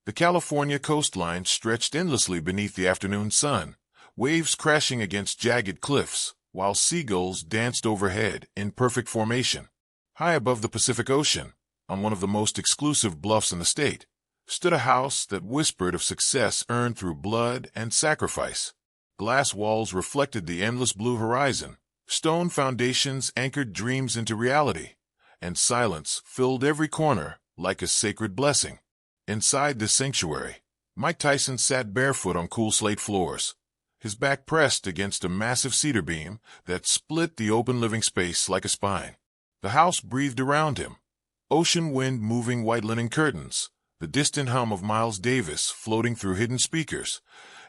The California coastline stretched endlessly beneath the afternoon sun, waves crashing against jagged cliffs, while seagulls danced overhead in perfect formation. High above the Pacific Ocean, on one of the most exclusive bluffs in the state, stood a house that whispered of success earned through blood and sacrifice. Glass walls reflected the endless blue horizon, stone foundations anchored dreams into reality, and silence filled every corner like a sacred blessing. Inside this sanctuary, Mike Tyson sat barefoot on cool slate floors, his back pressed against a massive cedar beam that split the open living space like a spine. The house breathed around him, ocean wind moving white linen curtains, the distant hum of Miles Davis floating through hidden speakers,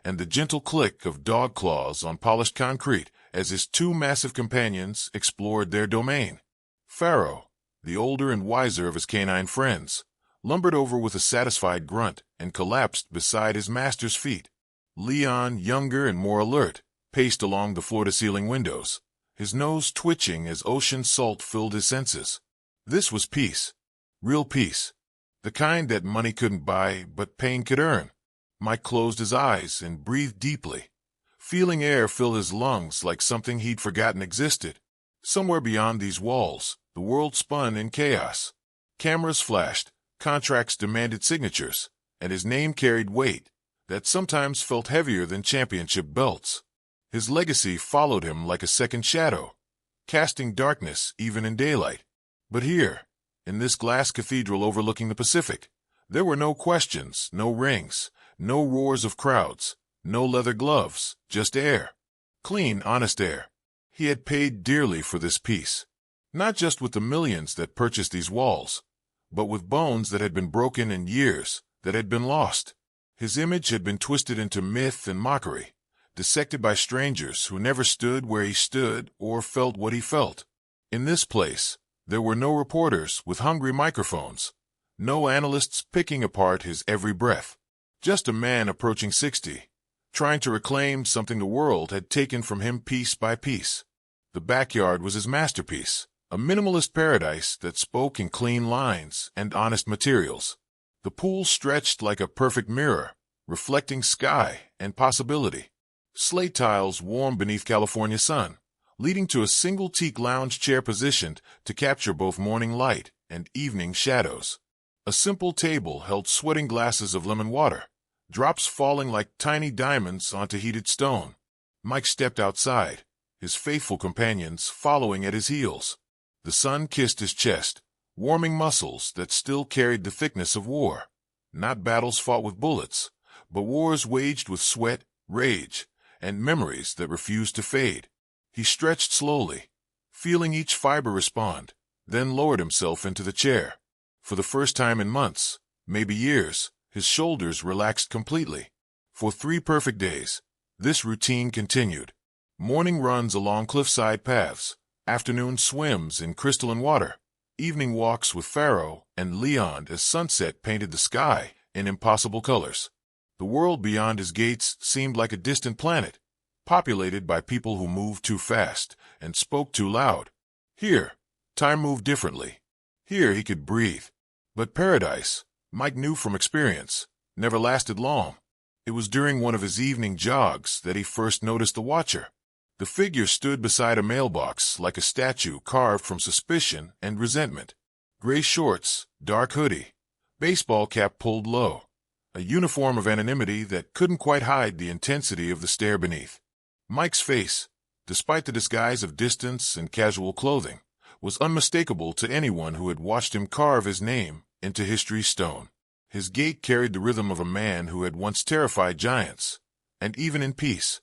and the gentle click of dog claws on polished concrete as his two massive companions explored their domain. Pharaoh, the older and wiser of his canine friends, lumbered over with a satisfied grunt and collapsed beside his master's feet. Leon, younger and more alert, paced along the floor-to-ceiling windows, his nose twitching as ocean salt filled his senses. This was peace. Real peace. The kind that money couldn't buy, but pain could earn. Mike closed his eyes and breathed deeply, feeling air fill his lungs like something he'd forgotten existed. Somewhere beyond these walls, the world spun in chaos. Cameras flashed, contracts demanded signatures, and his name carried weight that sometimes felt heavier than championship belts. His legacy followed him like a second shadow, casting darkness even in daylight. But here, in this glass cathedral overlooking the Pacific, there were no questions, no rings, no roars of crowds, no leather gloves, just air. Clean, honest air. He had paid dearly for this peace, not just with the millions that purchased these walls, but with bones that had been broken and years that had been lost. His image had been twisted into myth and mockery, dissected by strangers who never stood where he stood or felt what he felt. In this place, there were no reporters with hungry microphones, no analysts picking apart his every breath. Just a man approaching 60, trying to reclaim something the world had taken from him piece by piece. The backyard was his masterpiece, a minimalist paradise that spoke in clean lines and honest materials. The pool stretched like a perfect mirror, reflecting sky and possibility. Slate tiles warm beneath California sun, leading to a single teak lounge chair positioned to capture both morning light and evening shadows. A simple table held sweating glasses of lemon water, drops falling like tiny diamonds onto heated stone. Mike stepped outside, his faithful companions following at his heels. The sun kissed his chest, warming muscles that still carried the thickness of war. Not battles fought with bullets, but wars waged with sweat, rage, and memories that refused to fade. He stretched slowly, feeling each fiber respond, then lowered himself into the chair. For the first time in months, maybe years, his shoulders relaxed completely. For 3 perfect days, this routine continued. Morning runs along cliffside paths, afternoon swims in crystalline water, evening walks with Pharaoh and Leon as sunset painted the sky in impossible colors. The world beyond his gates seemed like a distant planet, populated by people who moved too fast and spoke too loud. Here, time moved differently. Here he could breathe. But paradise, Mike knew from experience, never lasted long. It was during one of his evening jogs that he first noticed the watcher. The figure stood beside a mailbox like a statue carved from suspicion and resentment. Gray shorts, dark hoodie, baseball cap pulled low, a uniform of anonymity that couldn't quite hide the intensity of the stare beneath. Mike's face, despite the disguise of distance and casual clothing, was unmistakable to anyone who had watched him carve his name into history's stone. His gait carried the rhythm of a man who had once terrified giants, and even in peace,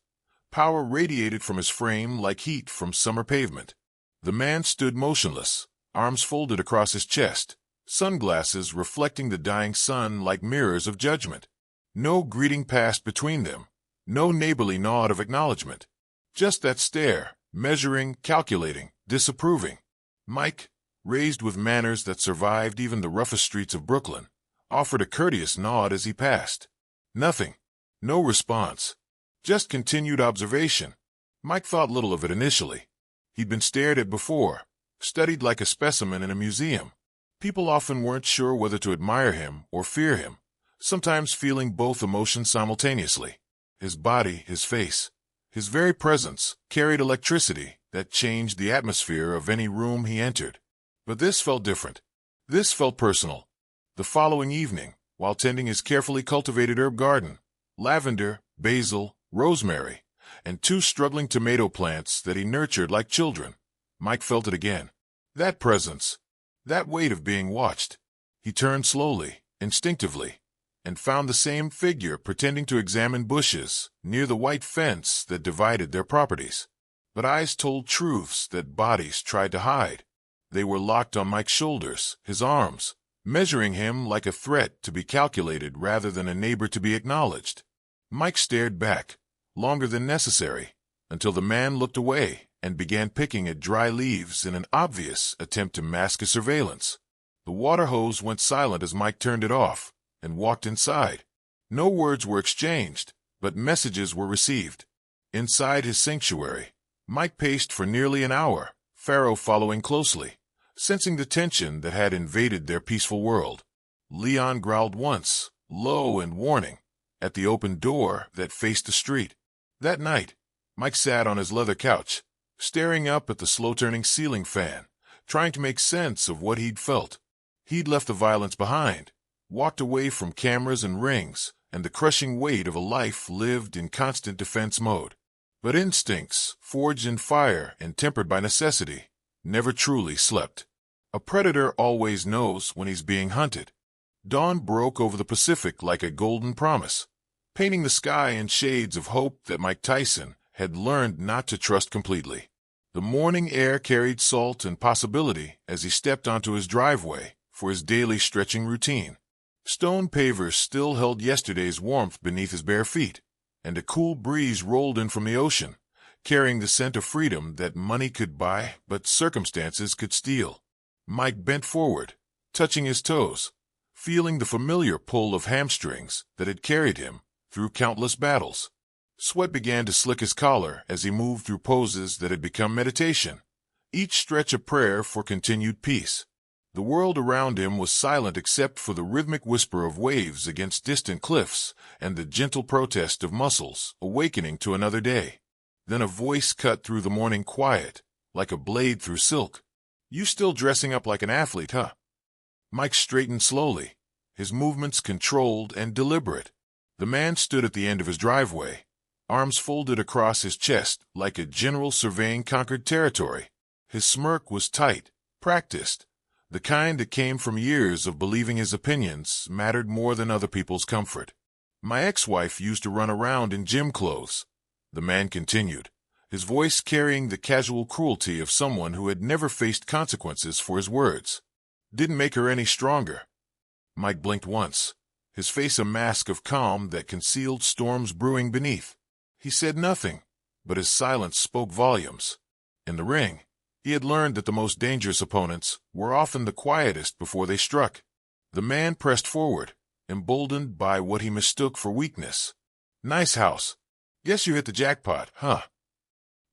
power radiated from his frame like heat from summer pavement. The man stood motionless, arms folded across his chest, sunglasses reflecting the dying sun like mirrors of judgment. No greeting passed between them, no neighborly nod of acknowledgement. Just that stare, measuring, calculating, disapproving. Mike, raised with manners that survived even the roughest streets of Brooklyn, offered a courteous nod as he passed. Nothing. No response. Just continued observation. Mike thought little of it initially. He'd been stared at before, studied like a specimen in a museum. People often weren't sure whether to admire him or fear him, sometimes feeling both emotions simultaneously. His body, his face, his very presence carried electricity that changed the atmosphere of any room he entered. But this felt different. This felt personal. The following evening, while tending his carefully cultivated herb garden, lavender, basil, rosemary, and 2 struggling tomato plants that he nurtured like children, Mike felt it again. That presence, that weight of being watched. He turned slowly, instinctively, and found the same figure pretending to examine bushes near the white fence that divided their properties. But eyes told truths that bodies tried to hide. They were locked on Mike's shoulders, his arms, measuring him like a threat to be calculated rather than a neighbor to be acknowledged. Mike stared back, longer than necessary, until the man looked away and began picking at dry leaves in an obvious attempt to mask his surveillance. The water hose went silent as Mike turned it off and walked inside. No words were exchanged, but messages were received. Inside his sanctuary, Mike paced for nearly an hour, Pharaoh following closely, sensing the tension that had invaded their peaceful world. Leon growled once, low and warning, at the open door that faced the street. That night, Mike sat on his leather couch, staring up at the slow-turning ceiling fan, trying to make sense of what he'd felt. He'd left the violence behind, walked away from cameras and rings, and the crushing weight of a life lived in constant defense mode. But instincts, forged in fire and tempered by necessity, never truly slept. A predator always knows when he's being hunted. Dawn broke over the Pacific like a golden promise, painting the sky in shades of hope that Mike Tyson had learned not to trust completely. The morning air carried salt and possibility as he stepped onto his driveway for his daily stretching routine. Stone pavers still held yesterday's warmth beneath his bare feet, and a cool breeze rolled in from the ocean, carrying the scent of freedom that money could buy but circumstances could steal. Mike bent forward, touching his toes, feeling the familiar pull of hamstrings that had carried him through countless battles. Sweat began to slick his collar as he moved through poses that had become meditation, each stretch a prayer for continued peace. The world around him was silent except for the rhythmic whisper of waves against distant cliffs and the gentle protest of muscles awakening to another day. Then a voice cut through the morning quiet, like a blade through silk. "You still dressing up like an athlete, huh?" Mike straightened slowly, his movements controlled and deliberate. The man stood at the end of his driveway, arms folded across his chest like a general surveying conquered territory. His smirk was tight, practiced, the kind that came from years of believing his opinions mattered more than other people's comfort. "My ex-wife used to run around in gym clothes," the man continued, his voice carrying the casual cruelty of someone who had never faced consequences for his words. "Didn't make her any stronger." Mike blinked once, his face a mask of calm that concealed storms brewing beneath. He said nothing, but his silence spoke volumes. In the ring, he had learned that the most dangerous opponents were often the quietest before they struck. The man pressed forward, emboldened by what he mistook for weakness. "Nice house. Guess you hit the jackpot, huh?"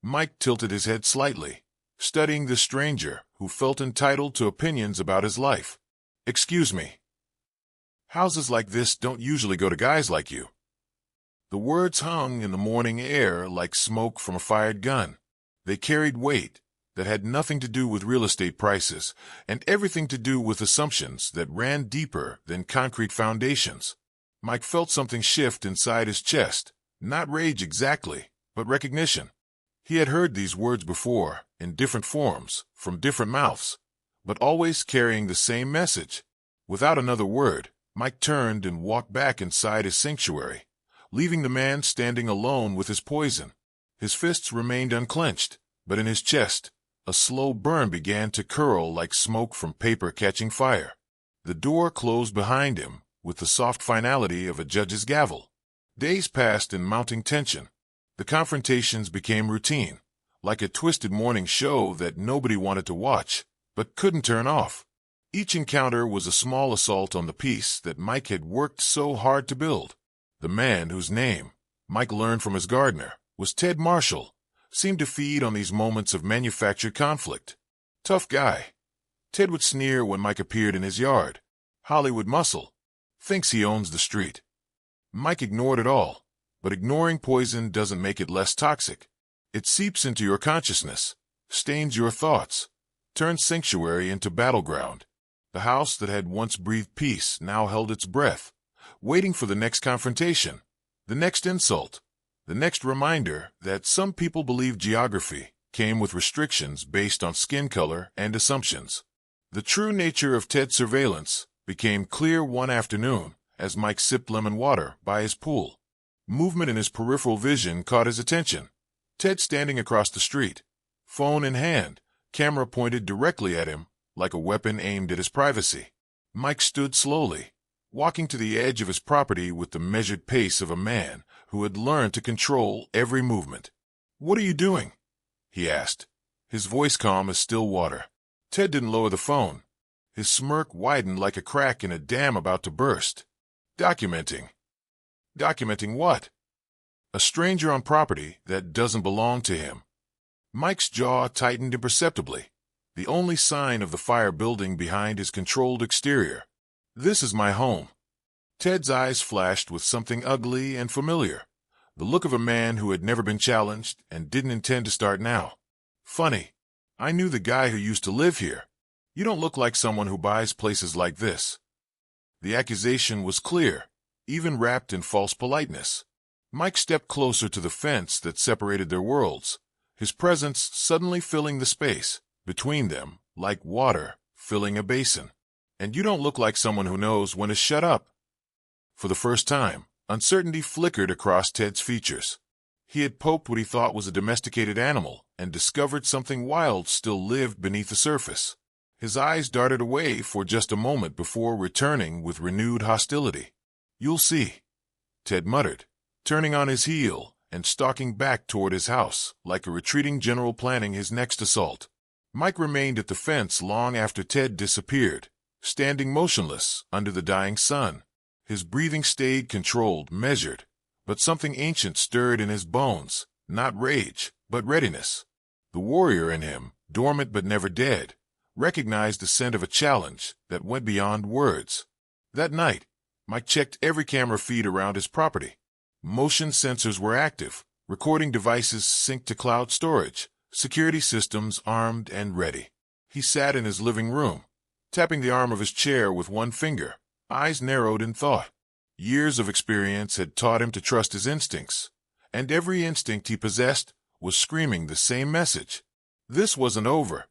Mike tilted his head slightly, studying the stranger who felt entitled to opinions about his life. "Excuse me. Houses like this don't usually go to guys like you." The words hung in the morning air like smoke from a fired gun. They carried weight that had nothing to do with real estate prices and everything to do with assumptions that ran deeper than concrete foundations. Mike felt something shift inside his chest, not rage exactly, but recognition. He had heard these words before, in different forms, from different mouths, but always carrying the same message. Without another word, Mike turned and walked back inside his sanctuary, leaving the man standing alone with his poison. His fists remained unclenched, but in his chest, a slow burn began to curl like smoke from paper catching fire. The door closed behind him with the soft finality of a judge's gavel. Days passed in mounting tension. The confrontations became routine, like a twisted morning show that nobody wanted to watch, but couldn't turn off. Each encounter was a small assault on the peace that Mike had worked so hard to build. The man whose name, Mike learned from his gardener, was Ted Marshall, seemed to feed on these moments of manufactured conflict. Tough guy. Ted would sneer when Mike appeared in his yard. Hollywood muscle. Thinks he owns the street. Mike ignored it all, but ignoring poison doesn't make it less toxic. It seeps into your consciousness, stains your thoughts, turns sanctuary into battleground. The house that had once breathed peace now held its breath, waiting for the next confrontation, the next insult, the next reminder that some people believe geography came with restrictions based on skin color and assumptions. The true nature of Ted's surveillance became clear one afternoon as Mike sipped lemon water by his pool. Movement in his peripheral vision caught his attention. Ted standing across the street, phone in hand, camera pointed directly at him like a weapon aimed at his privacy. Mike stood slowly, walking to the edge of his property with the measured pace of a man who had learned to control every movement. "What are you doing?" he asked, his voice calm as still water. Ted didn't lower the phone. His smirk widened like a crack in a dam about to burst. "Documenting." "Documenting what?" "A stranger on property that doesn't belong to him." Mike's jaw tightened imperceptibly, the only sign of the fire building behind his controlled exterior. "This is my home." Ted's eyes flashed with something ugly and familiar, the look of a man who had never been challenged and didn't intend to start now. "Funny. I knew the guy who used to live here. You don't look like someone who buys places like this." The accusation was clear, even wrapped in false politeness. Mike stepped closer to the fence that separated their worlds, his presence suddenly filling the space between them like water filling a basin. "And you don't look like someone who knows when to shut up." For the first time, uncertainty flickered across Ted's features. He had poked what he thought was a domesticated animal and discovered something wild still lived beneath the surface. His eyes darted away for just a moment before returning with renewed hostility. "You'll see," Ted muttered, turning on his heel and stalking back toward his house like a retreating general planning his next assault. Mike remained at the fence long after Ted disappeared, standing motionless under the dying sun. His breathing stayed controlled, measured, but something ancient stirred in his bones, not rage, but readiness. The warrior in him, dormant but never dead, recognized the scent of a challenge that went beyond words. That night, Mike checked every camera feed around his property. Motion sensors were active, recording devices synced to cloud storage, security systems armed and ready. He sat in his living room, tapping the arm of his chair with one finger, eyes narrowed in thought. Years of experience had taught him to trust his instincts, and every instinct he possessed was screaming the same message. This wasn't over.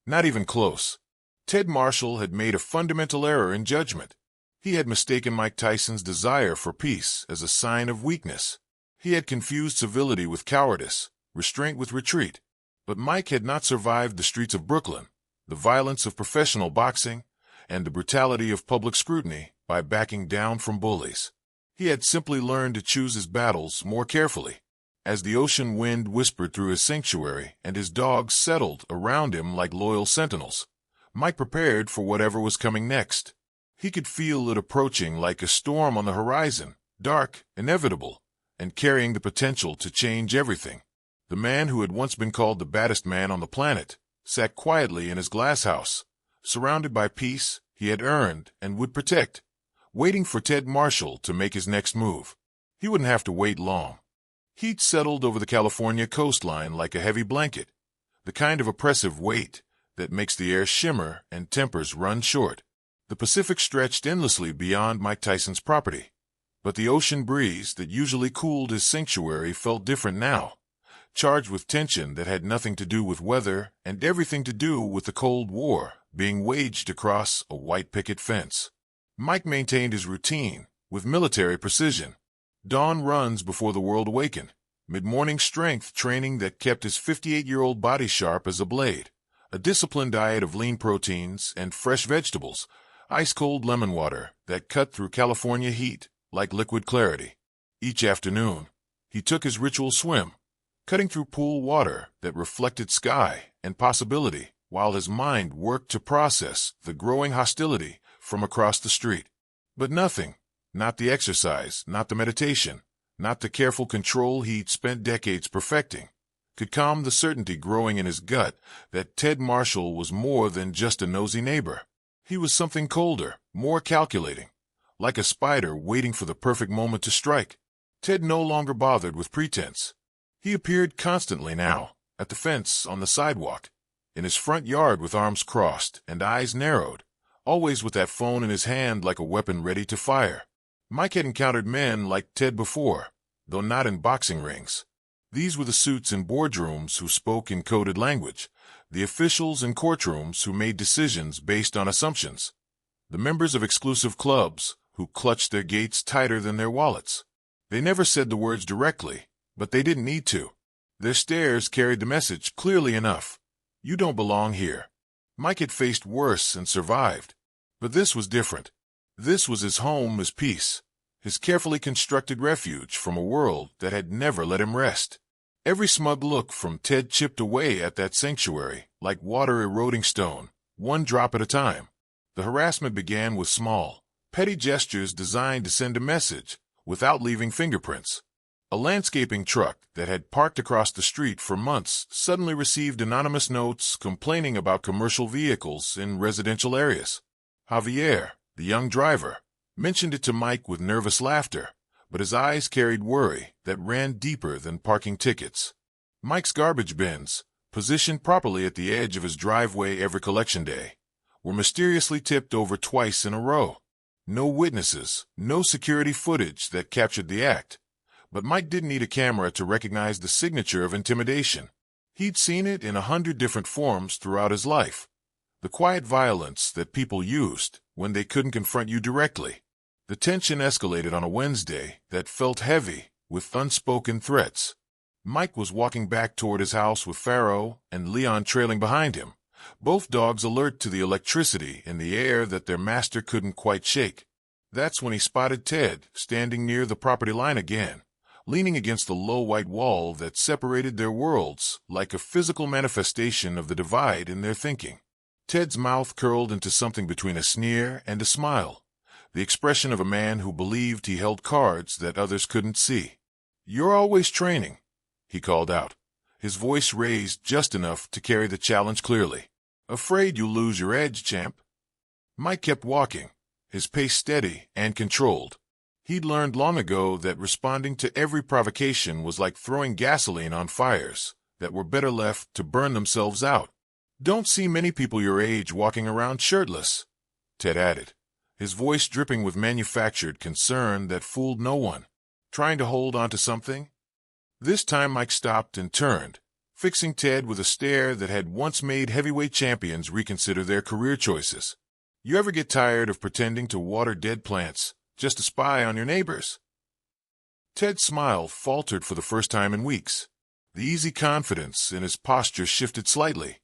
Not even close. Ted Marshall had made a fundamental error in judgment. He had mistaken Mike Tyson's desire for peace as a sign of weakness. He had confused civility with cowardice, restraint with retreat. But Mike had not survived the streets of Brooklyn, the violence of professional boxing, and the brutality of public scrutiny by backing down from bullies. He had simply learned to choose his battles more carefully. As the ocean wind whispered through his sanctuary and his dogs settled around him like loyal sentinels, Mike prepared for whatever was coming next. He could feel it approaching like a storm on the horizon, dark, inevitable, and carrying the potential to change everything. The man who had once been called the baddest man on the planet sat quietly in his glass house, surrounded by peace he had earned and would protect, waiting for Ted Marshall to make his next move. He wouldn't have to wait long. Heat settled over the California coastline like a heavy blanket, the kind of oppressive weight that makes the air shimmer and tempers run short. The Pacific stretched endlessly beyond Mike Tyson's property, but the ocean breeze that usually cooled his sanctuary felt different now, charged with tension that had nothing to do with weather and everything to do with the Cold War being waged across a white picket fence. Mike maintained his routine with military precision. Dawn runs before the world awakened, mid-morning strength training that kept his 58-year-old body sharp as a blade, a disciplined diet of lean proteins and fresh vegetables, ice-cold lemon water that cut through California heat like liquid clarity. Each afternoon, he took his ritual swim, cutting through pool water that reflected sky and possibility while his mind worked to process the growing hostility from across the street. But nothing, not the exercise, not the meditation, not the careful control he'd spent decades perfecting, could calm the certainty growing in his gut that Ted Marshall was more than just a nosy neighbor. He was something colder, more calculating, like a spider waiting for the perfect moment to strike. Ted no longer bothered with pretense. He appeared constantly now, at the fence, on the sidewalk, in his front yard with arms crossed and eyes narrowed, always with that phone in his hand like a weapon ready to fire. Mike had encountered men like Ted before, though not in boxing rings. These were the suits in boardrooms who spoke in coded language, the officials in courtrooms who made decisions based on assumptions, the members of exclusive clubs who clutched their gates tighter than their wallets. They never said the words directly, but they didn't need to. Their stares carried the message clearly enough. You don't belong here. Mike had faced worse and survived. But this was different. This was his home, his peace, his carefully constructed refuge from a world that had never let him rest. Every smug look from Ted chipped away at that sanctuary, like water eroding stone, one drop at a time. The harassment began with small, petty gestures designed to send a message, without leaving fingerprints. A landscaping truck that had parked across the street for months suddenly received anonymous notes complaining about commercial vehicles in residential areas. Javier, the young driver, mentioned it to Mike with nervous laughter, but his eyes carried worry that ran deeper than parking tickets. Mike's garbage bins, positioned properly at the edge of his driveway every collection day, were mysteriously tipped over twice in a row. No witnesses, no security footage that captured the act. But Mike didn't need a camera to recognize the signature of intimidation. He'd seen it in 100 different forms throughout his life. The quiet violence that people used when they couldn't confront you directly. The tension escalated on a Wednesday that felt heavy with unspoken threats. Mike was walking back toward his house with Pharaoh and Leon trailing behind him, both dogs alert to the electricity in the air that their master couldn't quite shake. That's when he spotted Ted standing near the property line again, leaning against the low white wall that separated their worlds like a physical manifestation of the divide in their thinking. Ted's mouth curled into something between a sneer and a smile, the expression of a man who believed he held cards that others couldn't see. "You're always training," he called out, his voice raised just enough to carry the challenge clearly. "Afraid you'll lose your edge, champ." Mike kept walking, his pace steady and controlled. He'd learned long ago that responding to every provocation was like throwing gasoline on fires that were better left to burn themselves out. "Don't see many people your age walking around shirtless," Ted added, his voice dripping with manufactured concern that fooled no one. "Trying to hold on to something?" This time Mike stopped and turned, fixing Ted with a stare that had once made heavyweight champions reconsider their career choices. "You ever get tired of pretending to water dead plants just to spy on your neighbors?" Ted's smile faltered for the first time in weeks. The easy confidence in his posture shifted slightly,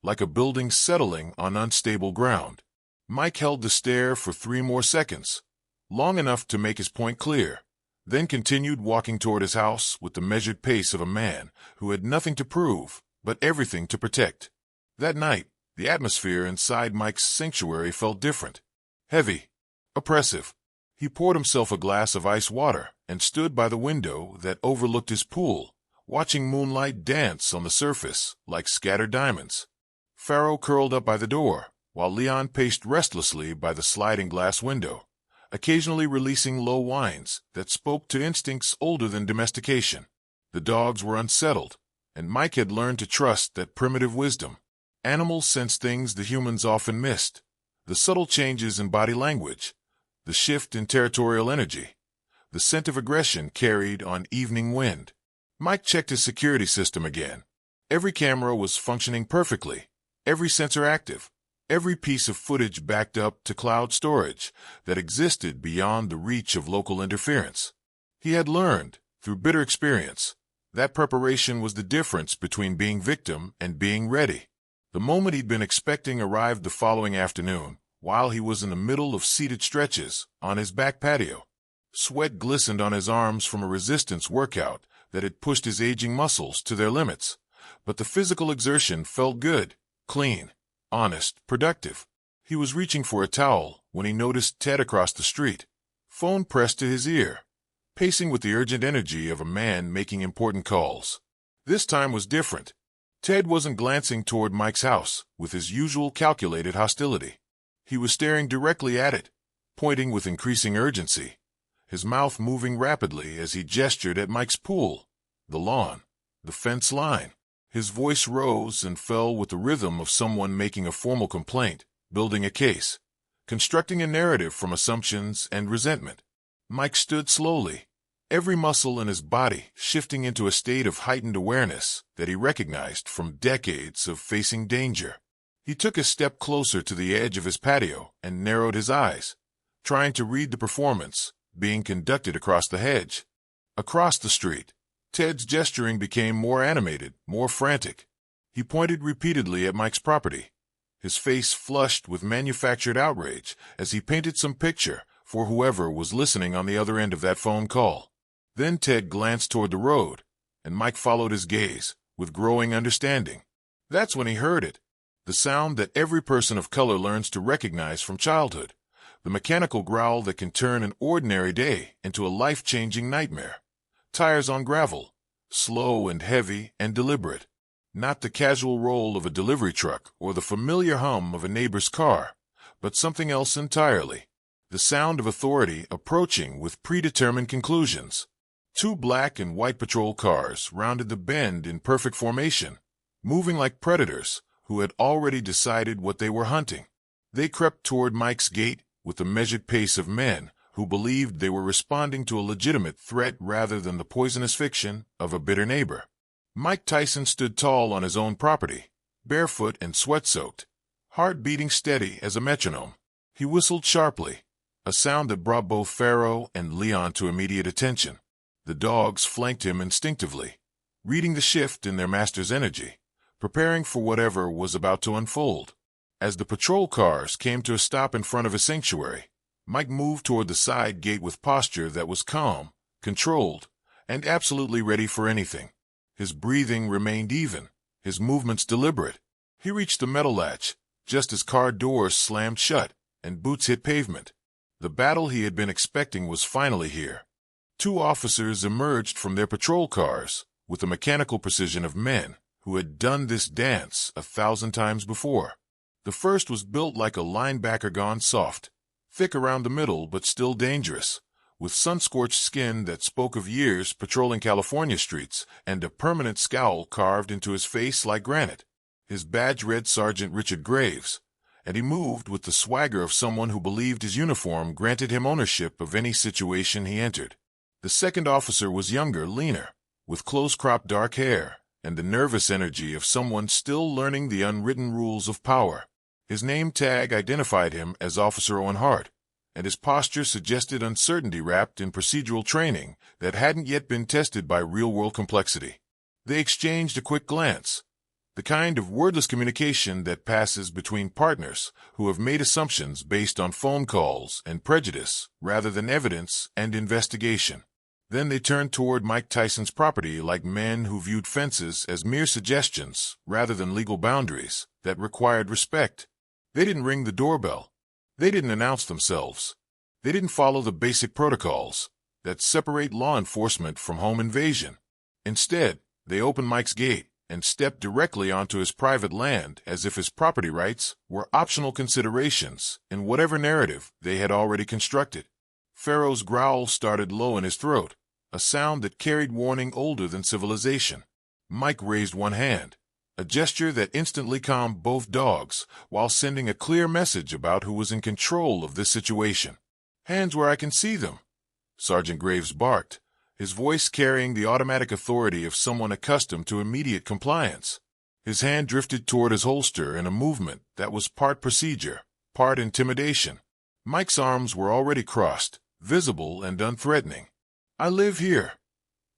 like a building settling on unstable ground. Mike held the stare for 3 more seconds, long enough to make his point clear, then continued walking toward his house with the measured pace of a man who had nothing to prove but everything to protect. That night, the atmosphere inside Mike's sanctuary felt different. Heavy. Oppressive. He poured himself a glass of ice water and stood by the window that overlooked his pool, watching moonlight dance on the surface like scattered diamonds. Pharaoh curled up by the door, while Leon paced restlessly by the sliding glass window, occasionally releasing low whines that spoke to instincts older than domestication. The dogs were unsettled, and Mike had learned to trust that primitive wisdom. Animals sense things the humans often missed: the subtle changes in body language, the shift in territorial energy, the scent of aggression carried on evening wind. Mike checked his security system again. Every camera was functioning perfectly, every sensor active, every piece of footage backed up to cloud storage that existed beyond the reach of local interference. He had learned, through bitter experience, that preparation was the difference between being victim and being ready. The moment he'd been expecting arrived the following afternoon, while he was in the middle of seated stretches on his back patio. Sweat glistened on his arms from a resistance workout that had pushed his aging muscles to their limits, but the physical exertion felt good, clean, honest, productive. He was reaching for a towel when he noticed Ted across the street, phone pressed to his ear, pacing with the urgent energy of a man making important calls. This time was different. Ted wasn't glancing toward Mike's house with his usual calculated hostility. He was staring directly at it, pointing with increasing urgency, his mouth moving rapidly as he gestured at Mike's pool, the lawn, the fence line. His voice rose and fell with the rhythm of someone making a formal complaint, building a case, constructing a narrative from assumptions and resentment. Mike stood slowly, every muscle in his body shifting into a state of heightened awareness that he recognized from decades of facing danger. He took a step closer to the edge of his patio and narrowed his eyes, trying to read the performance being conducted across the hedge. Across the street, Ted's gesturing became more animated, more frantic. He pointed repeatedly at Mike's property, his face flushed with manufactured outrage as he painted some picture for whoever was listening on the other end of that phone call. Then Ted glanced toward the road, and Mike followed his gaze with growing understanding. That's when he heard it, the sound that every person of color learns to recognize from childhood, the mechanical growl that can turn an ordinary day into a life-changing nightmare. Tires on gravel, slow and heavy and deliberate. Not the casual roll of a delivery truck or the familiar hum of a neighbor's car, but something else entirely. The sound of authority approaching with predetermined conclusions. 2 black and white patrol cars rounded the bend in perfect formation, moving like predators who had already decided what they were hunting. They crept toward Mike's gate with the measured pace of men who believed they were responding to a legitimate threat rather than the poisonous fiction of a bitter neighbor. Mike Tyson stood tall on his own property, barefoot and sweat-soaked, heart beating steady as a metronome. He whistled sharply, a sound that brought both Pharaoh and Leon to immediate attention. The dogs flanked him instinctively, reading the shift in their master's energy, preparing for whatever was about to unfold. As the patrol cars came to a stop in front of his sanctuary, Mike moved toward the side gate with posture that was calm, controlled, and absolutely ready for anything. His breathing remained even, his movements deliberate. He reached the metal latch, just as car doors slammed shut and boots hit pavement. The battle he had been expecting was finally here. 2 officers emerged from their patrol cars with the mechanical precision of men who had done this dance 1,000 times before. The first was built like a linebacker gone soft, thick around the middle but still dangerous, with sun-scorched skin that spoke of years patrolling California streets and a permanent scowl carved into his face like granite. His badge read Sergeant Richard Graves, and he moved with the swagger of someone who believed his uniform granted him ownership of any situation he entered. The second officer was younger, leaner, with close-cropped dark hair and the nervous energy of someone still learning the unwritten rules of power. His name tag identified him as Officer Owen Hart, and his posture suggested uncertainty wrapped in procedural training that hadn't yet been tested by real-world complexity. They exchanged a quick glance, the kind of wordless communication that passes between partners who have made assumptions based on phone calls and prejudice rather than evidence and investigation. Then they turned toward Mike Tyson's property like men who viewed fences as mere suggestions rather than legal boundaries that required respect. They didn't ring the doorbell. They didn't announce themselves. They didn't follow the basic protocols that separate law enforcement from home invasion. Instead, they opened Mike's gate and stepped directly onto his private land as if his property rights were optional considerations in whatever narrative they had already constructed. Pharaoh's growl started low in his throat, a sound that carried warning older than civilization. Mike raised one hand, a gesture that instantly calmed both dogs while sending a clear message about who was in control of this situation. "Hands where I can see them," Sergeant Graves barked, his voice carrying the automatic authority of someone accustomed to immediate compliance. His hand drifted toward his holster in a movement that was part procedure, part intimidation. Mike's arms were already crossed, visible and unthreatening. "I live here,"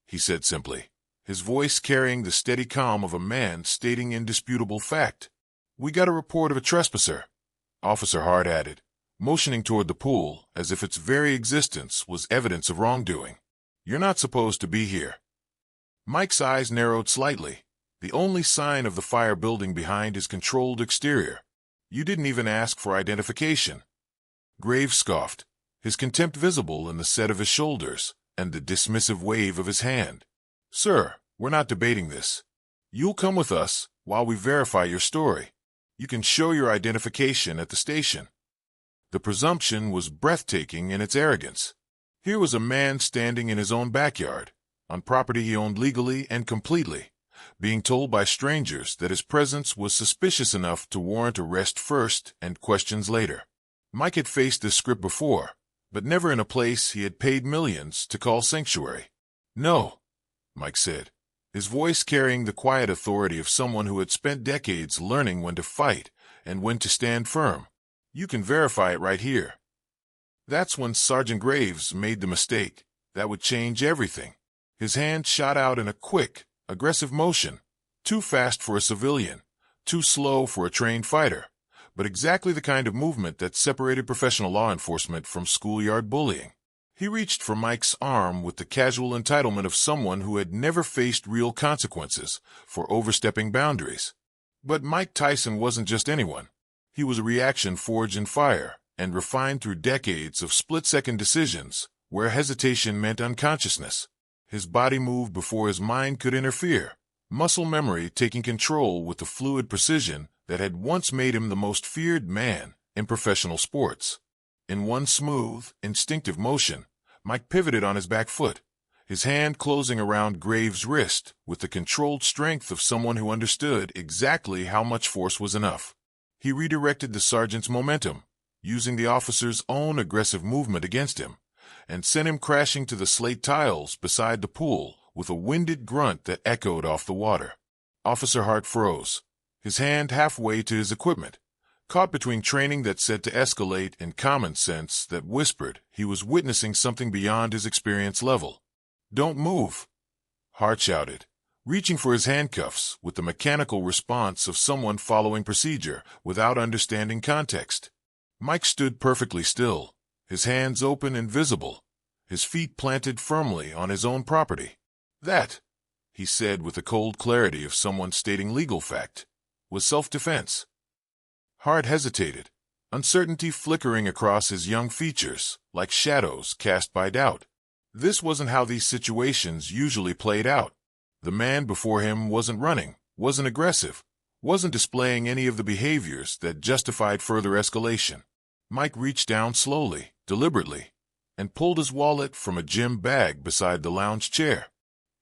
he said simply, his voice carrying the steady calm of a man stating indisputable fact. "We got a report of a trespasser," Officer Hart added, motioning toward the pool as if its very existence was evidence of wrongdoing. "You're not supposed to be here." Mike's eyes narrowed slightly, the only sign of the fire building behind his controlled exterior. "You didn't even ask for identification." Graves scoffed, his contempt visible in the set of his shoulders and the dismissive wave of his hand. "Sir, we're not debating this. You'll come with us while we verify your story. You can show your identification at the station." The presumption was breathtaking in its arrogance. Here was a man standing in his own backyard, on property he owned legally and completely, being told by strangers that his presence was suspicious enough to warrant arrest first and questions later. Mike had faced this script before, but never in a place he had paid millions to call sanctuary. "No," Mike said, his voice carrying the quiet authority of someone who had spent decades learning when to fight and when to stand firm. "You can verify it right here." That's when Sergeant Graves made the mistake that would change everything. His hand shot out in a quick, aggressive motion, too fast for a civilian, too slow for a trained fighter, but exactly the kind of movement that separated professional law enforcement from schoolyard bullying. He reached for Mike's arm with the casual entitlement of someone who had never faced real consequences for overstepping boundaries. But Mike Tyson wasn't just anyone. He was a reaction forged in fire and refined through decades of split-second decisions where hesitation meant unconsciousness. His body moved before his mind could interfere, muscle memory taking control with the fluid precision that had once made him the most feared man in professional sports. In one smooth, instinctive motion, Mike pivoted on his back foot, his hand closing around Graves' wrist with the controlled strength of someone who understood exactly how much force was enough. He redirected the sergeant's momentum, using the officer's own aggressive movement against him, and sent him crashing to the slate tiles beside the pool with a winded grunt that echoed off the water. Officer Hart froze, his hand halfway to his equipment, caught between training that said to escalate and common sense that whispered he was witnessing something beyond his experience level. "Don't move," Hart shouted, reaching for his handcuffs with the mechanical response of someone following procedure without understanding context. Mike stood perfectly still, his hands open and visible, his feet planted firmly on his own property. "That," he said with the cold clarity of someone stating legal fact, "was self-defense." Hart hesitated, uncertainty flickering across his young features like shadows cast by doubt. This wasn't how these situations usually played out. The man before him wasn't running, wasn't aggressive, wasn't displaying any of the behaviors that justified further escalation. Mike reached down slowly, deliberately, and pulled his wallet from a gym bag beside the lounge chair.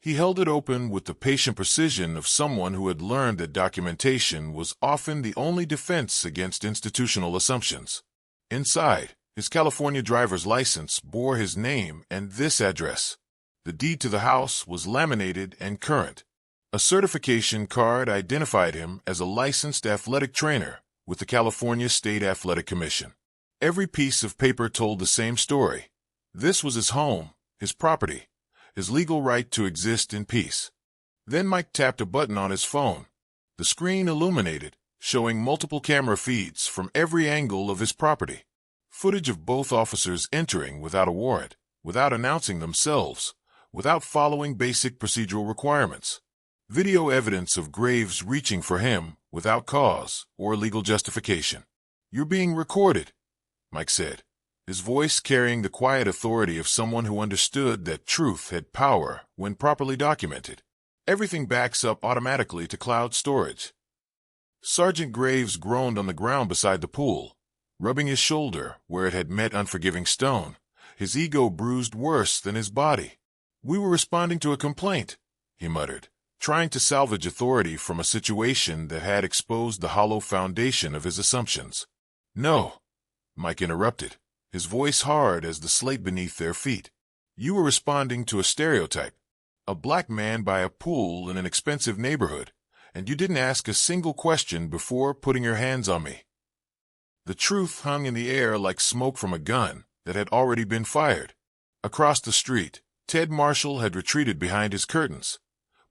He held it open with the patient precision of someone who had learned that documentation was often the only defense against institutional assumptions. Inside, his California driver's license bore his name and this address. The deed to the house was laminated and current. A certification card identified him as a licensed athletic trainer with the California State Athletic Commission. Every piece of paper told the same story. This was his home, his property, his legal right to exist in peace. Then Mike tapped a button on his phone. The screen illuminated, showing multiple camera feeds from every angle of his property. Footage of both officers entering without a warrant, without announcing themselves, without following basic procedural requirements. Video evidence of Graves reaching for him without cause or legal justification. "You're being recorded," Mike said, his voice carrying the quiet authority of someone who understood that truth had power when properly documented. "Everything backs up automatically to cloud storage." Sergeant Graves groaned on the ground beside the pool, rubbing his shoulder where it had met unforgiving stone, his ego bruised worse than his body. "We were responding to a complaint," he muttered, trying to salvage authority from a situation that had exposed the hollow foundation of his assumptions. "No," Mike interrupted, his voice hard as the slate beneath their feet. "You were responding to a stereotype. A black man by a pool in an expensive neighborhood, and you didn't ask a single question before putting your hands on me." The truth hung in the air like smoke from a gun that had already been fired. Across the street, Ted Marshall had retreated behind his curtains,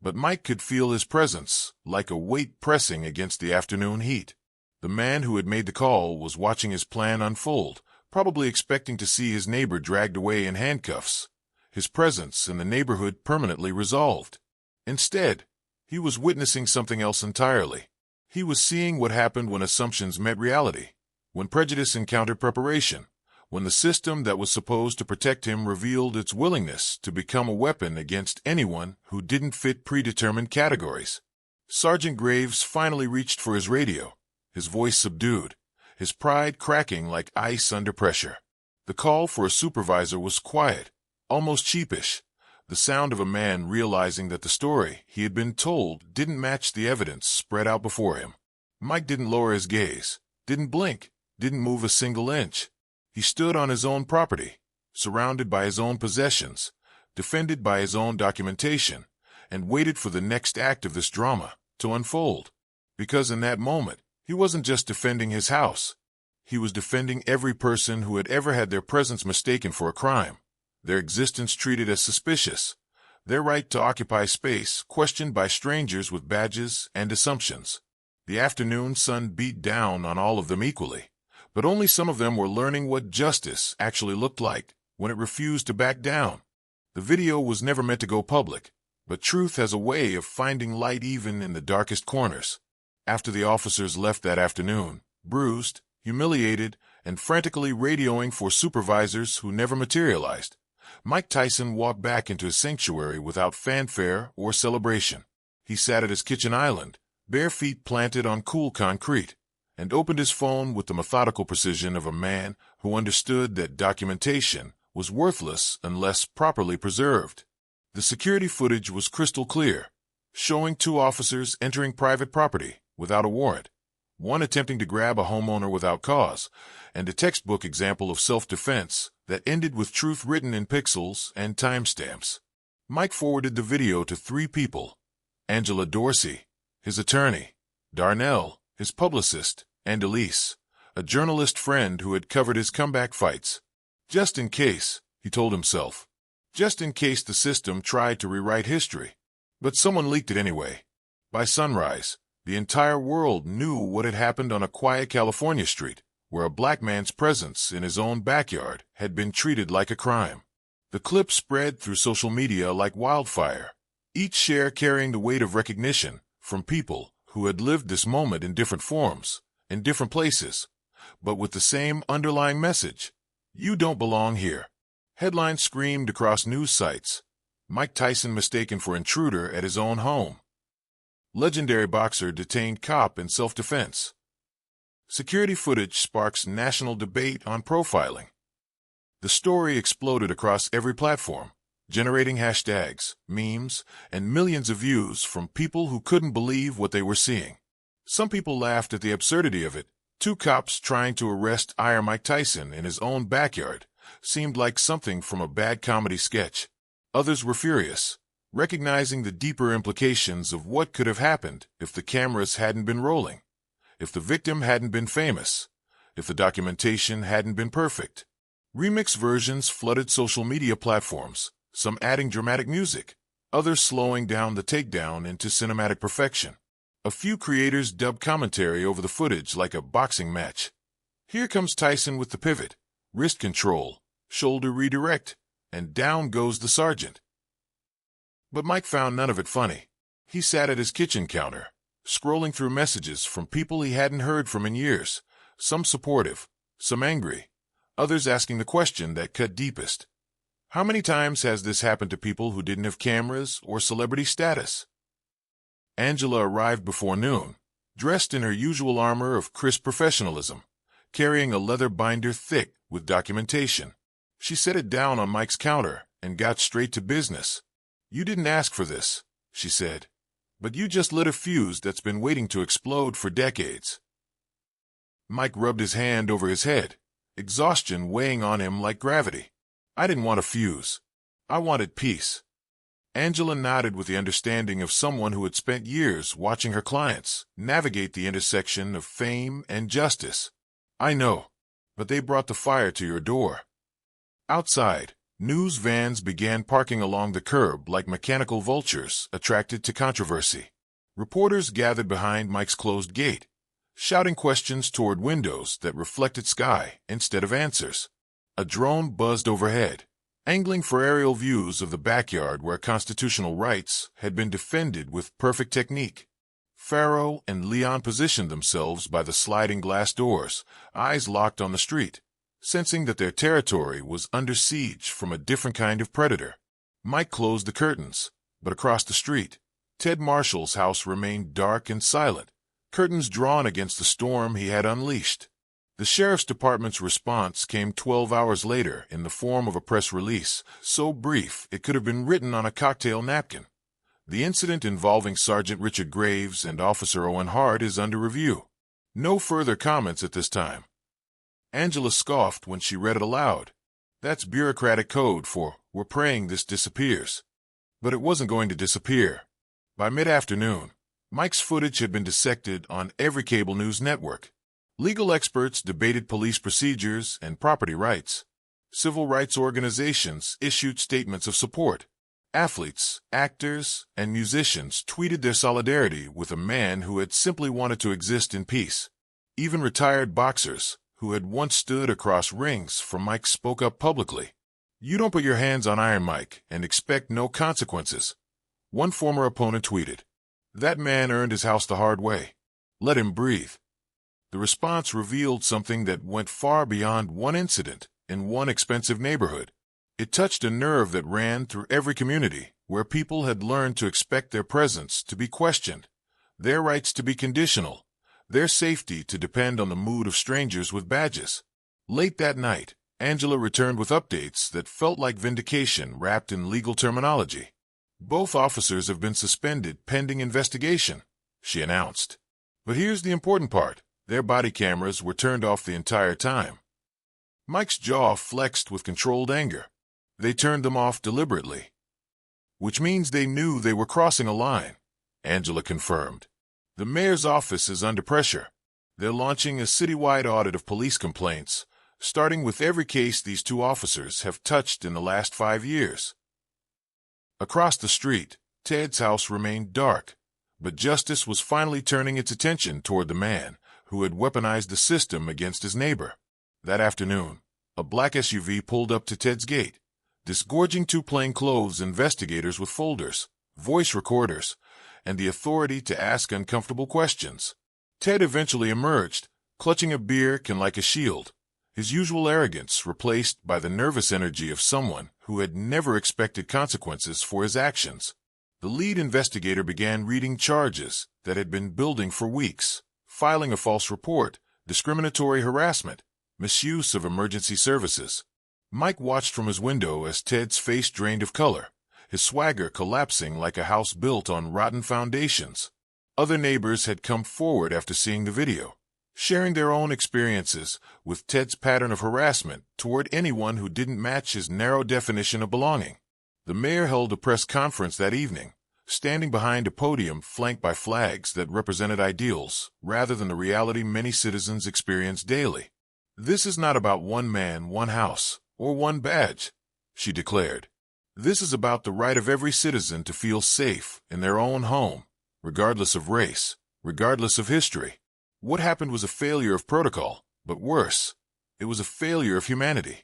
but Mike could feel his presence like a weight pressing against the afternoon heat. The man who had made the call was watching his plan unfold, probably expecting to see his neighbor dragged away in handcuffs, his presence in the neighborhood permanently resolved. Instead, he was witnessing something else entirely. He was seeing what happened when assumptions met reality, when prejudice encountered preparation, when the system that was supposed to protect him revealed its willingness to become a weapon against anyone who didn't fit predetermined categories. Sergeant Graves finally reached for his radio, his voice subdued, his pride cracking like ice under pressure. The call for a supervisor was quiet, almost sheepish, the sound of a man realizing that the story he had been told didn't match the evidence spread out before him. Mike didn't lower his gaze, didn't blink, didn't move a single inch. He stood on his own property, surrounded by his own possessions, defended by his own documentation, and waited for the next act of this drama to unfold. Because in that moment, he wasn't just defending his house. He was defending every person who had ever had their presence mistaken for a crime, their existence treated as suspicious, their right to occupy space questioned by strangers with badges and assumptions. The afternoon sun beat down on all of them equally, but only some of them were learning what justice actually looked like when it refused to back down. The video was never meant to go public, but truth has a way of finding light even in the darkest corners. After the officers left that afternoon, bruised, humiliated, and frantically radioing for supervisors who never materialized, Mike Tyson walked back into his sanctuary without fanfare or celebration. He sat at his kitchen island, bare feet planted on cool concrete, and opened his phone with the methodical precision of a man who understood that documentation was worthless unless properly preserved. The security footage was crystal clear, showing two officers entering private property without a warrant, one attempting to grab a homeowner without cause, and a textbook example of self-defense that ended with truth written in pixels and timestamps. Mike forwarded the video to three people: Angela Dorsey, his attorney; Darnell, his publicist; and Elise, a journalist friend who had covered his comeback fights. Just in case, he told himself. Just in case the system tried to rewrite history. But someone leaked it anyway. By sunrise, the entire world knew what had happened on a quiet California street, where a black man's presence in his own backyard had been treated like a crime. The clip spread through social media like wildfire, each share carrying the weight of recognition from people who had lived this moment in different forms, in different places, but with the same underlying message: you don't belong here. Headlines screamed across news sites: Mike Tyson mistaken for intruder at his own home. Legendary boxer detained cop in self-defense. Security footage sparks national debate on profiling. The story exploded across every platform, generating hashtags, memes, and millions of views from people who couldn't believe what they were seeing. Some people laughed at the absurdity of it. Two cops trying to arrest Mike Tyson in his own backyard seemed like something from a bad comedy sketch. Others were furious, recognizing the deeper implications of what could have happened if the cameras hadn't been rolling, if the victim hadn't been famous, if the documentation hadn't been perfect. Remix versions flooded social media platforms, some adding dramatic music, others slowing down the takedown into cinematic perfection. A few creators dubbed commentary over the footage like a boxing match. Here comes Tyson with the pivot, wrist control, shoulder redirect, and down goes the sergeant. But Mike found none of it funny. He sat at his kitchen counter, scrolling through messages from people he hadn't heard from in years, some supportive, some angry, others asking the question that cut deepest: how many times has this happened to people who didn't have cameras or celebrity status? Angela arrived before noon, dressed in her usual armor of crisp professionalism, carrying a leather binder thick with documentation. She set it down on Mike's counter and got straight to business. "You didn't ask for this," she said, "but you just lit a fuse that's been waiting to explode for decades." Mike rubbed his hand over his head, exhaustion weighing on him like gravity. "I didn't want a fuse. I wanted peace." Angela nodded with the understanding of someone who had spent years watching her clients navigate the intersection of fame and justice. "I know, but they brought the fire to your door." Outside, news vans began parking along the curb like mechanical vultures attracted to controversy. Reporters gathered behind Mike's closed gate, shouting questions toward windows that reflected sky instead of answers. A drone buzzed overhead, angling for aerial views of the backyard where constitutional rights had been defended with perfect technique. Pharaoh and Leon positioned themselves by the sliding glass doors, eyes locked on the street, sensing that their territory was under siege from a different kind of predator. Mike closed the curtains, but across the street, Ted Marshall's house remained dark and silent, curtains drawn against the storm he had unleashed. The sheriff's department's response came 12 hours later in the form of a press release, so brief it could have been written on a cocktail napkin. The incident involving Sergeant Richard Graves and Officer Owen Hart is under review. No further comments at this time. Angela scoffed when she read it aloud. That's bureaucratic code for, we're praying this disappears. But it wasn't going to disappear. By mid-afternoon, Mike's footage had been dissected on every cable news network. Legal experts debated police procedures and property rights. Civil rights organizations issued statements of support. Athletes, actors, and musicians tweeted their solidarity with a man who had simply wanted to exist in peace. Even retired boxers, who had once stood across rings from Mike, spoke up publicly. "You don't put your hands on Iron Mike and expect no consequences." One former opponent tweeted, "That man earned his house the hard way. Let him breathe." The response revealed something that went far beyond one incident in one expensive neighborhood. It touched a nerve that ran through every community where people had learned to expect their presence to be questioned, their rights to be conditional, their safety to depend on the mood of strangers with badges. Late that night, Angela returned with updates that felt like vindication wrapped in legal terminology. "Both officers have been suspended pending investigation," she announced. But here's the important part. Their body cameras were turned off the entire time. Mike's jaw flexed with controlled anger. They turned them off deliberately. "Which means they knew they were crossing a line," Angela confirmed. "The mayor's office is under pressure. They're launching a citywide audit of police complaints, starting with every case these two officers have touched in the last 5 years." Across the street, Ted's house remained dark, but justice was finally turning its attention toward the man who had weaponized the system against his neighbor. That afternoon, a black SUV pulled up to Ted's gate, disgorging two plainclothes investigators with folders, voice recorders, and the authority to ask uncomfortable questions. Ted eventually emerged, clutching a beer can like a shield, his usual arrogance replaced by the nervous energy of someone who had never expected consequences for his actions. The lead investigator began reading charges that had been building for weeks: filing a false report, discriminatory harassment, misuse of emergency services. Mike watched from his window as Ted's face drained of color, his swagger collapsing like a house built on rotten foundations. Other neighbors had come forward after seeing the video, sharing their own experiences with Ted's pattern of harassment toward anyone who didn't match his narrow definition of belonging. The mayor held a press conference that evening, standing behind a podium flanked by flags that represented ideals rather than the reality many citizens experience daily. "This is not about one man, one house, or one badge," she declared. "This is about the right of every citizen to feel safe in their own home, regardless of race, regardless of history." What happened was a failure of protocol, but worse, it was a failure of humanity.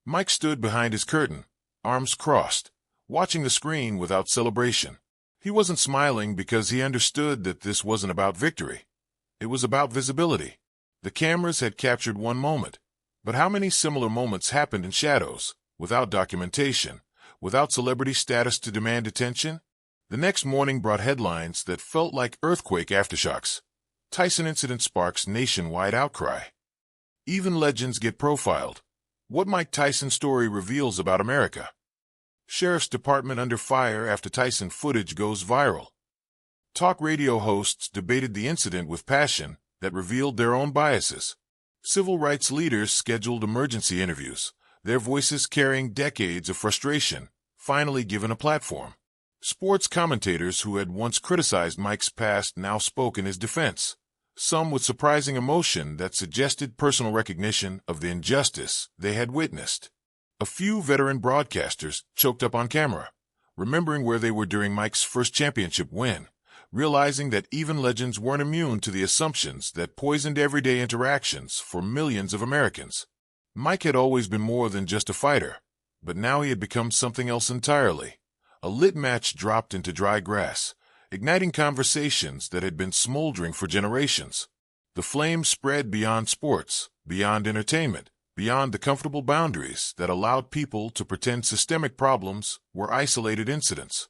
Mike stood behind his curtain, arms crossed, watching the screen without celebration. He wasn't smiling because he understood that this wasn't about victory. It was about visibility. The cameras had captured one moment, but how many similar moments happened in shadows, without documentation, without celebrity status to demand attention? The next morning brought headlines that felt like earthquake aftershocks. Tyson incident sparks nationwide outcry. Even legends get profiled. What Mike Tyson story reveals about America? Sheriff's Department under fire after Tyson footage goes viral. Talk radio hosts debated the incident with passion that revealed their own biases. Civil rights leaders scheduled emergency interviews, their voices carrying decades of frustration, finally given a platform. Sports commentators who had once criticized Mike's past now spoke in his defense, some with surprising emotion that suggested personal recognition of the injustice they had witnessed. A few veteran broadcasters choked up on camera, remembering where they were during Mike's first championship win, realizing that even legends weren't immune to the assumptions that poisoned everyday interactions for millions of Americans. Mike had always been more than just a fighter, but now he had become something else entirely. A lit match dropped into dry grass, igniting conversations that had been smoldering for generations. The flame spread beyond sports, beyond entertainment, beyond the comfortable boundaries that allowed people to pretend systemic problems were isolated incidents.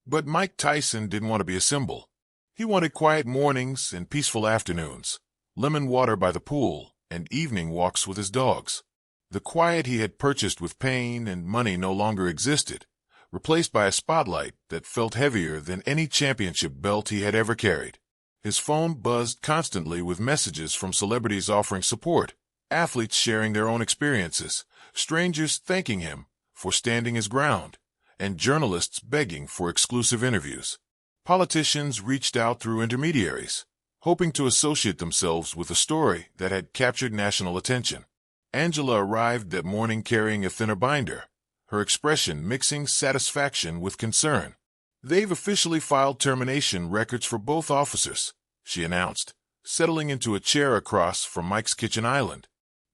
But Mike Tyson didn't want to be a symbol. He wanted quiet mornings and peaceful afternoons, lemon water by the pool, and evening walks with his dogs. The quiet he had purchased with pain and money no longer existed, replaced by a spotlight that felt heavier than any championship belt he had ever carried. His phone buzzed constantly with messages from celebrities offering support, athletes sharing their own experiences, strangers thanking him for standing his ground, and journalists begging for exclusive interviews. Politicians reached out through intermediaries, hoping to associate themselves with a story that had captured national attention. Angela arrived that morning carrying a thinner binder, her expression mixing satisfaction with concern. "They've officially filed termination records for both officers," she announced, settling into a chair across from Mike's kitchen island.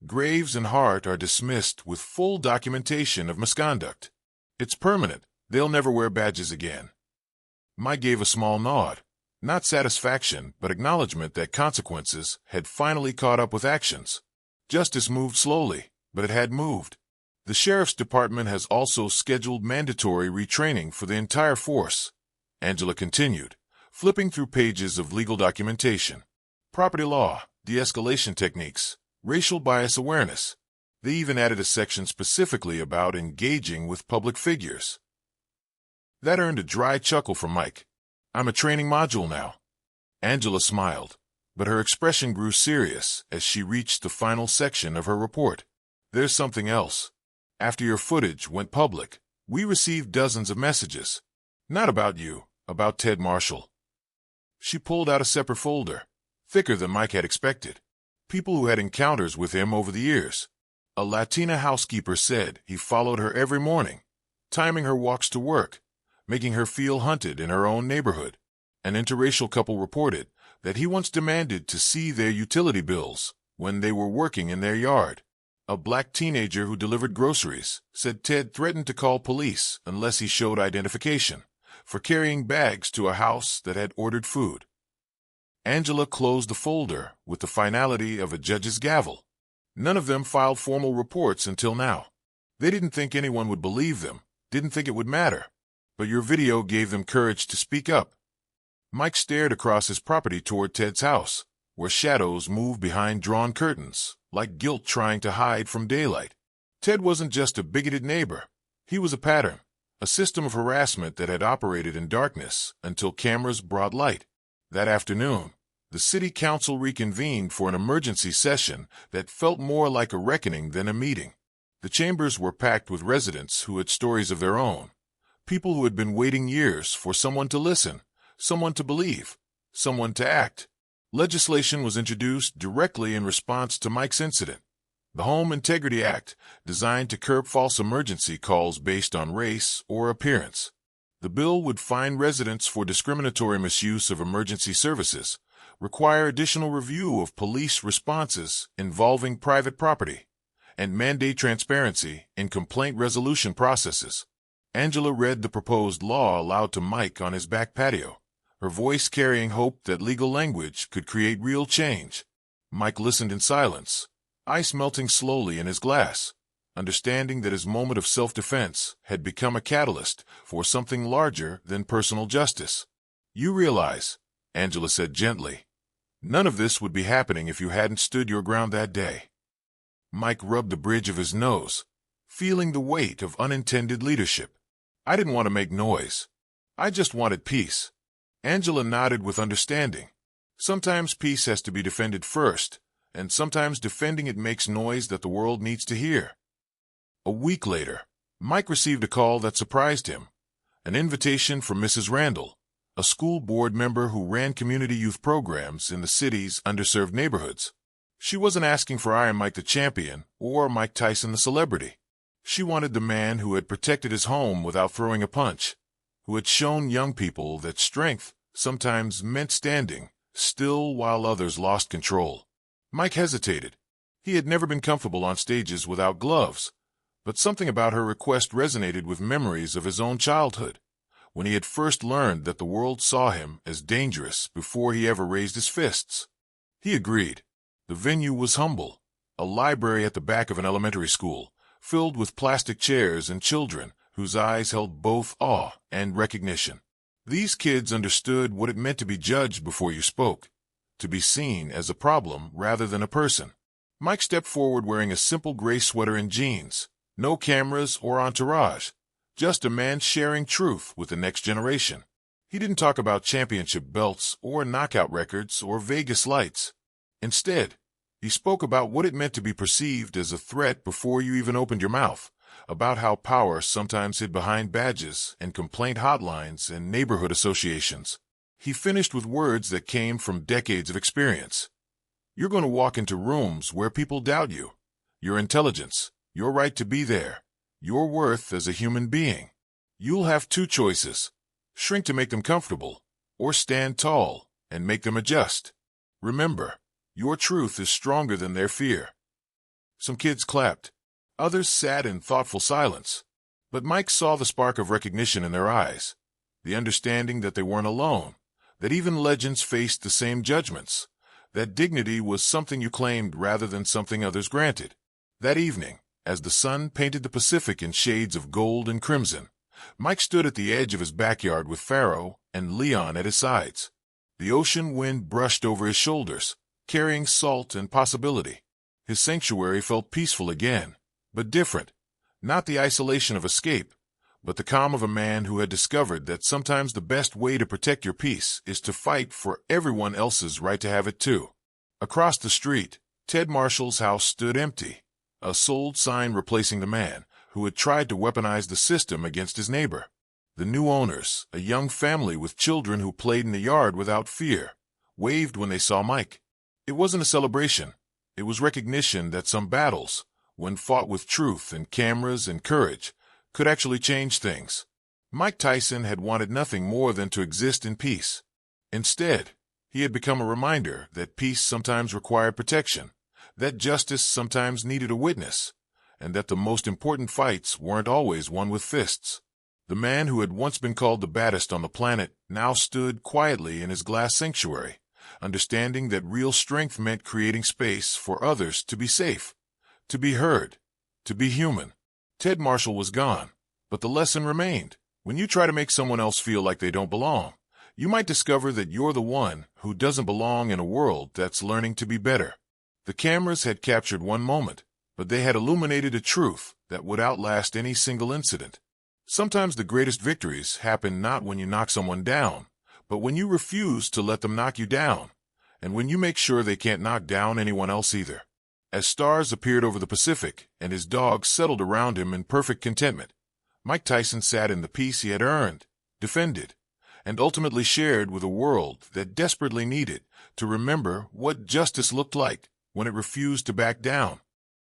"Graves and Hart are dismissed with full documentation of misconduct. It's permanent. They'll never wear badges again." Mike gave a small nod, not satisfaction, but acknowledgement that consequences had finally caught up with actions. Justice moved slowly, but it had moved. "The sheriff's department has also scheduled mandatory retraining for the entire force," Angela continued, flipping through pages of legal documentation. "Property law, de-escalation techniques, racial bias awareness. They even added a section specifically about engaging with public figures." That earned a dry chuckle from Mike. "I'm a training module now." Angela smiled, but her expression grew serious as she reached the final section of her report. "There's something else. After your footage went public, we received dozens of messages. Not about you, about Ted Marshall." She pulled out a separate folder, thicker than Mike had expected. People who had encounters with him over the years. A Latina housekeeper said he followed her every morning, timing her walks to work, making her feel hunted in her own neighborhood. An interracial couple reported that he once demanded to see their utility bills when they were working in their yard. A black teenager who delivered groceries said Ted threatened to call police unless he showed identification for carrying bags to a house that had ordered food. Angela closed the folder with the finality of a judge's gavel. None of them filed formal reports until now. They didn't think anyone would believe them, didn't think it would matter. But your video gave them courage to speak up. Mike stared across his property toward Ted's house, where shadows moved behind drawn curtains, like guilt trying to hide from daylight. Ted wasn't just a bigoted neighbor. He was a pattern, a system of harassment that had operated in darkness until cameras brought light. That afternoon, the city council reconvened for an emergency session that felt more like a reckoning than a meeting. The chambers were packed with residents who had stories of their own, people who had been waiting years for someone to listen, someone to believe, someone to act. Legislation was introduced directly in response to Mike's incident. The Home Integrity Act, designed to curb false emergency calls based on race or appearance. The bill would fine residents for discriminatory misuse of emergency services, require additional review of police responses involving private property, and mandate transparency in complaint resolution processes. Angela read the proposed law aloud to Mike on his back patio, her voice carrying hope that legal language could create real change. Mike listened in silence, ice melting slowly in his glass, understanding that his moment of self-defense had become a catalyst for something larger than personal justice. "You realize," Angela said gently, "none of this would be happening if you hadn't stood your ground that day." Mike rubbed the bridge of his nose, feeling the weight of unintended leadership. "I didn't want to make noise. I just wanted peace." Angela nodded with understanding. Sometimes peace has to be defended first, and sometimes defending it makes noise that the world needs to hear. A week later, Mike received a call that surprised him. An invitation from Mrs. Randall, a school board member who ran community youth programs in the city's underserved neighborhoods. She wasn't asking for Iron Mike the champion or Mike Tyson the celebrity. She wanted the man who had protected his home without throwing a punch, who had shown young people that strength sometimes meant standing still while others lost control. Mike hesitated. He had never been comfortable on stages without gloves, but something about her request resonated with memories of his own childhood, when he had first learned that the world saw him as dangerous before he ever raised his fists. He agreed. The venue was humble, a library at the back of an elementary school, filled with plastic chairs and children whose eyes held both awe and recognition. These kids understood what it meant to be judged before you spoke, to be seen as a problem rather than a person. Mike stepped forward wearing a simple gray sweater and jeans. No cameras or entourage. Just a man sharing truth with the next generation. He didn't talk about championship belts or knockout records or Vegas lights. Instead, he spoke about what it meant to be perceived as a threat before you even opened your mouth, about how power sometimes hid behind badges and complaint hotlines and neighborhood associations. He finished with words that came from decades of experience. You're going to walk into rooms where people doubt you, your intelligence, your right to be there, your worth as a human being. You'll have two choices: shrink to make them comfortable, or stand tall and make them adjust. Remember, your truth is stronger than their fear. Some kids clapped. Others sat in thoughtful silence. But Mike saw the spark of recognition in their eyes, the understanding that they weren't alone, that even legends faced the same judgments, that dignity was something you claimed rather than something others granted. That evening, as the sun painted the Pacific in shades of gold and crimson, Mike stood at the edge of his backyard with Pharaoh and Leon at his sides. The ocean wind brushed over his shoulders, carrying salt and possibility. His sanctuary felt peaceful again, but different. Not the isolation of escape, but the calm of a man who had discovered that sometimes the best way to protect your peace is to fight for everyone else's right to have it too. Across the street, Ted Marshall's house stood empty, a sold sign replacing the man who had tried to weaponize the system against his neighbor. The new owners, a young family with children who played in the yard without fear, waved when they saw Mike. It wasn't a celebration. It was recognition that some battles, when fought with truth and cameras and courage, could actually change things. Mike Tyson had wanted nothing more than to exist in peace. Instead, he had become a reminder that peace sometimes required protection, that justice sometimes needed a witness, and that the most important fights weren't always won with fists. The man who had once been called the baddest on the planet now stood quietly in his glass sanctuary, understanding that real strength meant creating space for others to be safe, to be heard, to be human. Ted Marshall was gone, but the lesson remained. When you try to make someone else feel like they don't belong, you might discover that you're the one who doesn't belong in a world that's learning to be better. The cameras had captured one moment, but they had illuminated a truth that would outlast any single incident. Sometimes the greatest victories happen not when you knock someone down, but when you refuse to let them knock you down, and when you make sure they can't knock down anyone else either. As stars appeared over the Pacific and his dogs settled around him in perfect contentment, Mike Tyson sat in the peace he had earned, defended, and ultimately shared with a world that desperately needed to remember what justice looked like when it refused to back down.